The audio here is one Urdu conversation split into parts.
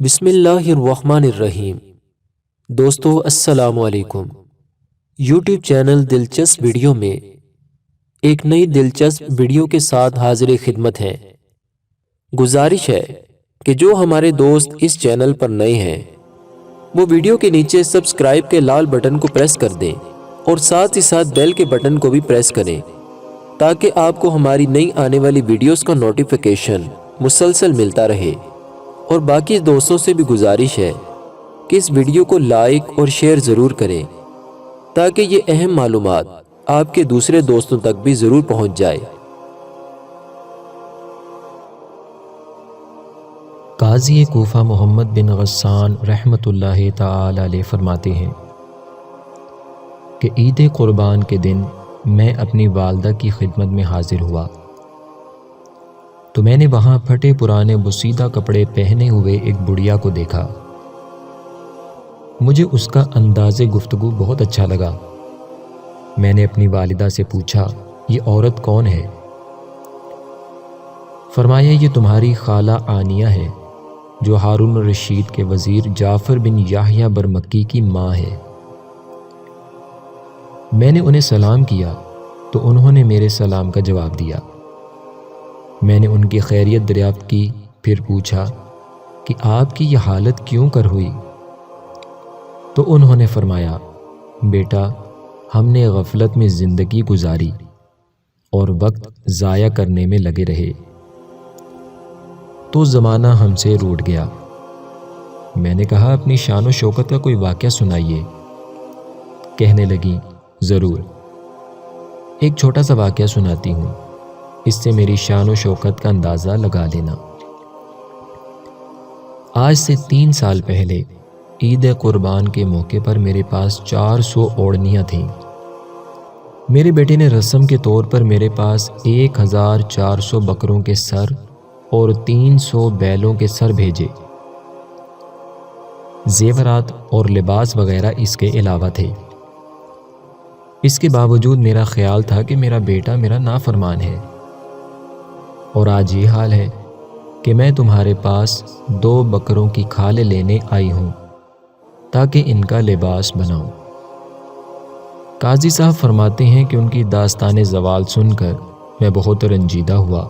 بسم اللہ الرحمن الرحیم۔ دوستو السلام علیکم۔ یوٹیوب چینل دلچسپ ویڈیو میں ایک نئی دلچسپ ویڈیو کے ساتھ حاضر خدمت ہیں۔ گزارش ہے کہ جو ہمارے دوست اس چینل پر نئے ہیں وہ ویڈیو کے نیچے سبسکرائب کے لال بٹن کو پریس کر دیں اور ساتھ ہی ساتھ بیل کے بٹن کو بھی پریس کریں تاکہ آپ کو ہماری نئی آنے والی ویڈیوز کا نوٹیفیکیشن مسلسل ملتا رہے۔ اور باقی دوستوں سے بھی گزارش ہے کہ اس ویڈیو کو لائک اور شیئر ضرور کریں تاکہ یہ اہم معلومات آپ کے دوسرے دوستوں تک بھی ضرور پہنچ جائے۔ قاضی کوفہ محمد بن غسان رحمۃ اللہ تعالی علیہ فرماتے ہیں کہ عید قربان کے دن میں اپنی والدہ کی خدمت میں حاضر ہوا تو میں نے وہاں پھٹے پرانے بوسیدہ کپڑے پہنے ہوئے ایک بڑھیا کو دیکھا۔ مجھے اس کا انداز گفتگو بہت اچھا لگا۔ میں نے اپنی والدہ سے پوچھا، یہ عورت کون ہے؟ فرمایا، یہ تمہاری خالہ آنیہ ہے جو ہارون الرشید کے وزیر جعفر بن یحییٰ برمکی کی ماں ہے۔ میں نے انہیں سلام کیا تو انہوں نے میرے سلام کا جواب دیا۔ میں نے ان کی خیریت دریافت کی، پھر پوچھا کہ آپ کی یہ حالت کیوں کر ہوئی؟ تو انہوں نے فرمایا، بیٹا، ہم نے غفلت میں زندگی گزاری اور وقت ضائع کرنے میں لگے رہے تو زمانہ ہم سے روٹھ گیا۔ میں نے کہا، اپنی شان و شوکت کا کوئی واقعہ سنائیے۔ کہنے لگی، ضرور، ایک چھوٹا سا واقعہ سناتی ہوں، اس سے میری شان و شوکت کا اندازہ لگا لینا۔ آج سے 3 سال پہلے عید قربان کے موقع پر میرے پاس 400 اوڑنیاں تھیں۔ میرے بیٹے نے رسم کے طور پر میرے پاس 1400 بکروں کے سر اور 300 بیلوں کے سر بھیجے۔ زیورات اور لباس وغیرہ اس کے علاوہ تھے۔ اس کے باوجود میرا خیال تھا کہ میرا بیٹا میرا نافرمان ہے، اور آج یہ حال ہے کہ میں تمہارے پاس 2 بکروں کی کھالیں لینے آئی ہوں تاکہ ان کا لباس بناؤں۔ قاضی صاحب فرماتے ہیں کہ ان کی داستان زوال سن کر میں بہت رنجیدہ ہوا،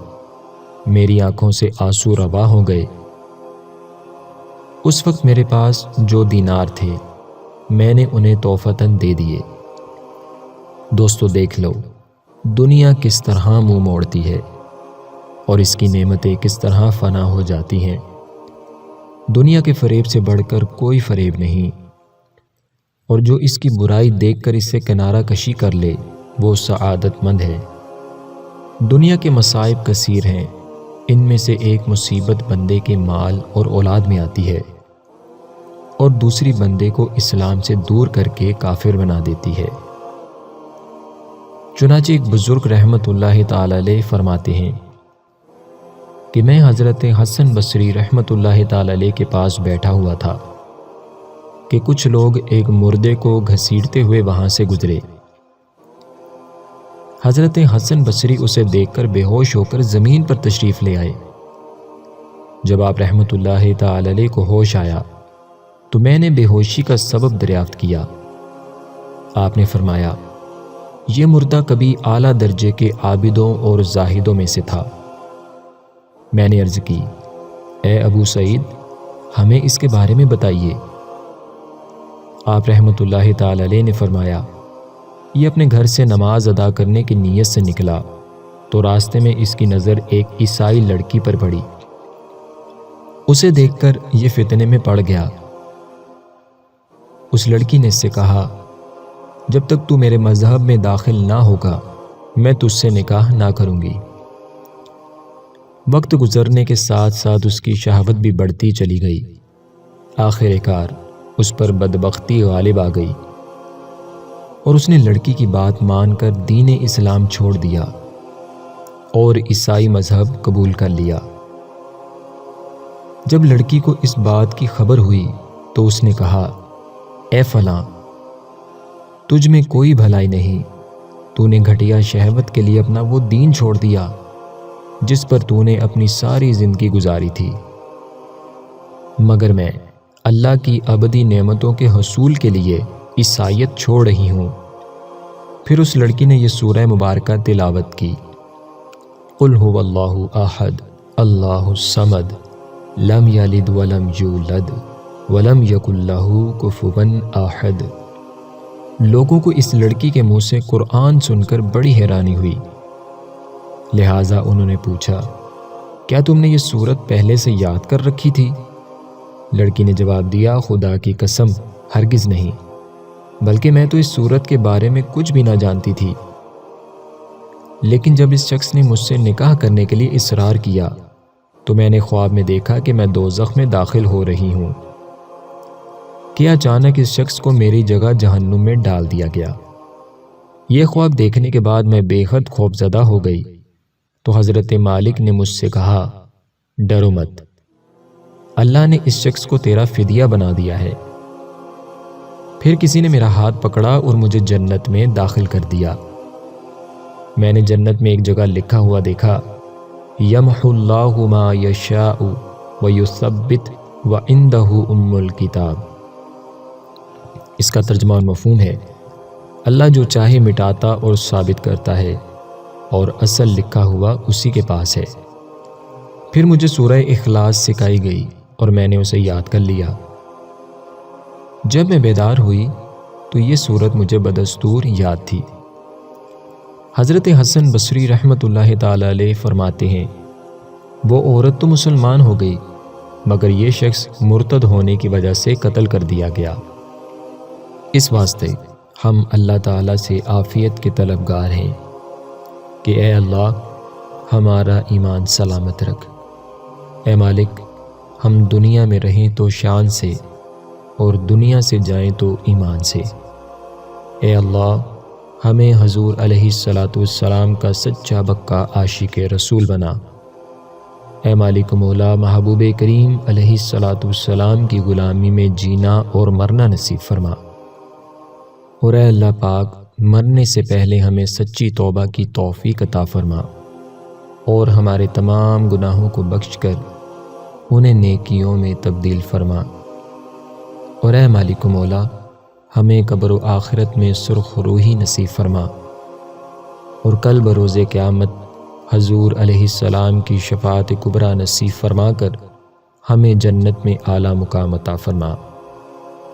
میری آنکھوں سے آنسو روا ہو گئے۔ اس وقت میرے پاس جو دینار تھے میں نے انہیں تحفتاً دے دیے۔ دوستو، دیکھ لو دنیا کس طرح منہ موڑتی ہے اور اس کی نعمتیں کس طرح فنا ہو جاتی ہیں۔ دنیا کے فریب سے بڑھ کر کوئی فریب نہیں، اور جو اس کی برائی دیکھ کر اس سے کنارہ کشی کر لے وہ سعادت مند ہے۔ دنیا کے مصائب کثیر ہیں، ان میں سے ایک مصیبت بندے کے مال اور اولاد میں آتی ہے اور دوسری بندے کو اسلام سے دور کر کے کافر بنا دیتی ہے۔ چنانچہ ایک بزرگ رحمت اللہ تعالی علیہ فرماتے ہیں کہ میں حضرت حسن بصری رحمت اللہ تعالی علیہ کے پاس بیٹھا ہوا تھا کہ کچھ لوگ ایک مردے کو گھسیٹتے ہوئے وہاں سے گزرے۔ حضرت حسن بصری اسے دیکھ کر بے ہوش ہو کر زمین پر تشریف لے آئے۔ جب آپ رحمت اللہ تعالی علیہ کو ہوش آیا تو میں نے بے ہوشی کا سبب دریافت کیا۔ آپ نے فرمایا، یہ مردہ کبھی اعلیٰ درجے کے عابدوں اور زاہدوں میں سے تھا۔ میں نے عرض کی، اے ابو سعید، ہمیں اس کے بارے میں بتائیے۔ آپ رحمت اللہ تعالی علیہ نے فرمایا، یہ اپنے گھر سے نماز ادا کرنے کی نیت سے نکلا تو راستے میں اس کی نظر ایک عیسائی لڑکی پر پڑی۔ اسے دیکھ کر یہ فتنے میں پڑ گیا۔ اس لڑکی نے اس سے کہا، جب تک تو میرے مذہب میں داخل نہ ہوگا میں تجھ سے نکاح نہ کروں گی۔ وقت گزرنے کے ساتھ ساتھ اس کی شہوت بھی بڑھتی چلی گئی۔ آخر کار اس پر بدبختی غالب آ گئی اور اس نے لڑکی کی بات مان کر دین اسلام چھوڑ دیا اور عیسائی مذہب قبول کر لیا۔ جب لڑکی کو اس بات کی خبر ہوئی تو اس نے کہا، اے فلاں، تجھ میں کوئی بھلائی نہیں، تو نے گھٹیا شہوت کے لیے اپنا وہ دین چھوڑ دیا جس پر تو نے اپنی ساری زندگی گزاری تھی۔ مگر میں اللہ کی ابدی نعمتوں کے حصول کے لیے عیسائیت چھوڑ رہی ہوں۔ پھر اس لڑکی نے یہ سورہ مبارکہ تلاوت کی، قل هو اللہ احد اللہ الصمد لم یلد ولم یولد ولم یکن لہ کفوا احد۔ لوگوں کو اس لڑکی کے منہ سے قرآن سن کر بڑی حیرانی ہوئی، لہٰذا انہوں نے پوچھا، کیا تم نے یہ سورت پہلے سے یاد کر رکھی تھی؟ لڑکی نے جواب دیا، خدا کی قسم ہرگز نہیں، بلکہ میں تو اس سورت کے بارے میں کچھ بھی نہ جانتی تھی، لیکن جب اس شخص نے مجھ سے نکاح کرنے کے لیے اصرار کیا تو میں نے خواب میں دیکھا کہ میں دوزخ میں داخل ہو رہی ہوں کہ اچانک اس شخص کو میری جگہ جہنم میں ڈال دیا گیا۔ یہ خواب دیکھنے کے بعد میں بے حد خوفزدہ ہو گئی تو حضرت مالک نے مجھ سے کہا، ڈرو مت، اللہ نے اس شخص کو تیرا فدیہ بنا دیا ہے۔ پھر کسی نے میرا ہاتھ پکڑا اور مجھے جنت میں داخل کر دیا۔ میں نے جنت میں ایک جگہ لکھا ہوا دیکھا، یمحو اللہ ما یشاء ویثبت وعندہ ام الکتاب۔ اس کا ترجمہ اور مفہوم ہے، اللہ جو چاہے مٹاتا اور ثابت کرتا ہے، اور اصل لکھا ہوا اسی کے پاس ہے۔ پھر مجھے سورہ اخلاص سکھائی گئی اور میں نے اسے یاد کر لیا۔ جب میں بیدار ہوئی تو یہ سورت مجھے بدستور یاد تھی۔ حضرت حسن بصری رحمۃ اللہ تعالی علیہ فرماتے ہیں، وہ عورت تو مسلمان ہو گئی مگر یہ شخص مرتد ہونے کی وجہ سے قتل کر دیا گیا۔ اس واسطے ہم اللہ تعالیٰ سے عافیت کے طلبگار ہیں کہ اے اللہ ہمارا ایمان سلامت رکھ۔ اے مالک، ہم دنیا میں رہیں تو شان سے اور دنیا سے جائیں تو ایمان سے۔ اے اللہ ہمیں حضور علیہ السلام کا سچا بکا عاشق رسول بنا۔ اے مالک مولا، محبوب کریم علیہ السلام کی غلامی میں جینا اور مرنا نصیب فرما، اور اے اللہ پاک مرنے سے پہلے ہمیں سچی توبہ کی توفیق عطا فرما، اور ہمارے تمام گناہوں کو بخش کر انہیں نیکیوں میں تبدیل فرما، اور اے مالک مولا ہمیں قبر و آخرت میں سرخ روحی نصیب فرما، اور کل بروز قیامت حضور علیہ السلام کی شفاعت کبریٰ نصیب فرما کر ہمیں جنت میں اعلیٰ مقام عطا فرما،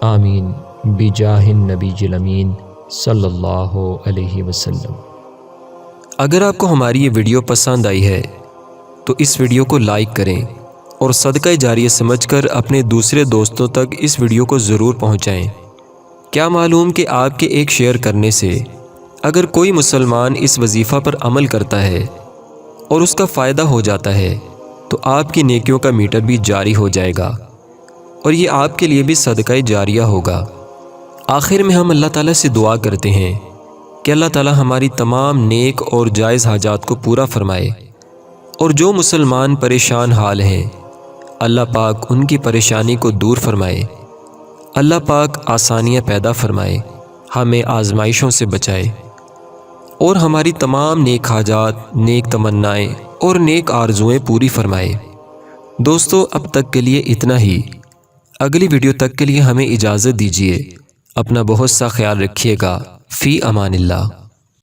آمین بجاہ النبی الامین صلی اللہ علیہ وسلم۔ اگر آپ کو ہماری یہ ویڈیو پسند آئی ہے تو اس ویڈیو کو لائک کریں اور صدقہ جاریہ سمجھ کر اپنے دوسرے دوستوں تک اس ویڈیو کو ضرور پہنچائیں۔ کیا معلوم کہ آپ کے ایک شیئر کرنے سے اگر کوئی مسلمان اس وظیفہ پر عمل کرتا ہے اور اس کا فائدہ ہو جاتا ہے تو آپ کی نیکیوں کا میٹر بھی جاری ہو جائے گا اور یہ آپ کے لیے بھی صدقہ جاریہ ہوگا۔ آخر میں ہم اللہ تعالیٰ سے دعا کرتے ہیں کہ اللہ تعالیٰ ہماری تمام نیک اور جائز حاجات کو پورا فرمائے، اور جو مسلمان پریشان حال ہیں اللہ پاک ان کی پریشانی کو دور فرمائے، اللہ پاک آسانیاں پیدا فرمائے، ہمیں آزمائشوں سے بچائے، اور ہماری تمام نیک حاجات، نیک تمنائیں اور نیک آرزوئیں پوری فرمائے۔ دوستو اب تک کے لیے اتنا ہی، اگلی ویڈیو تک کے لیے ہمیں اجازت دیجیے۔ اپنا بہت سا خیال رکھیے گا۔ فی امان اللہ۔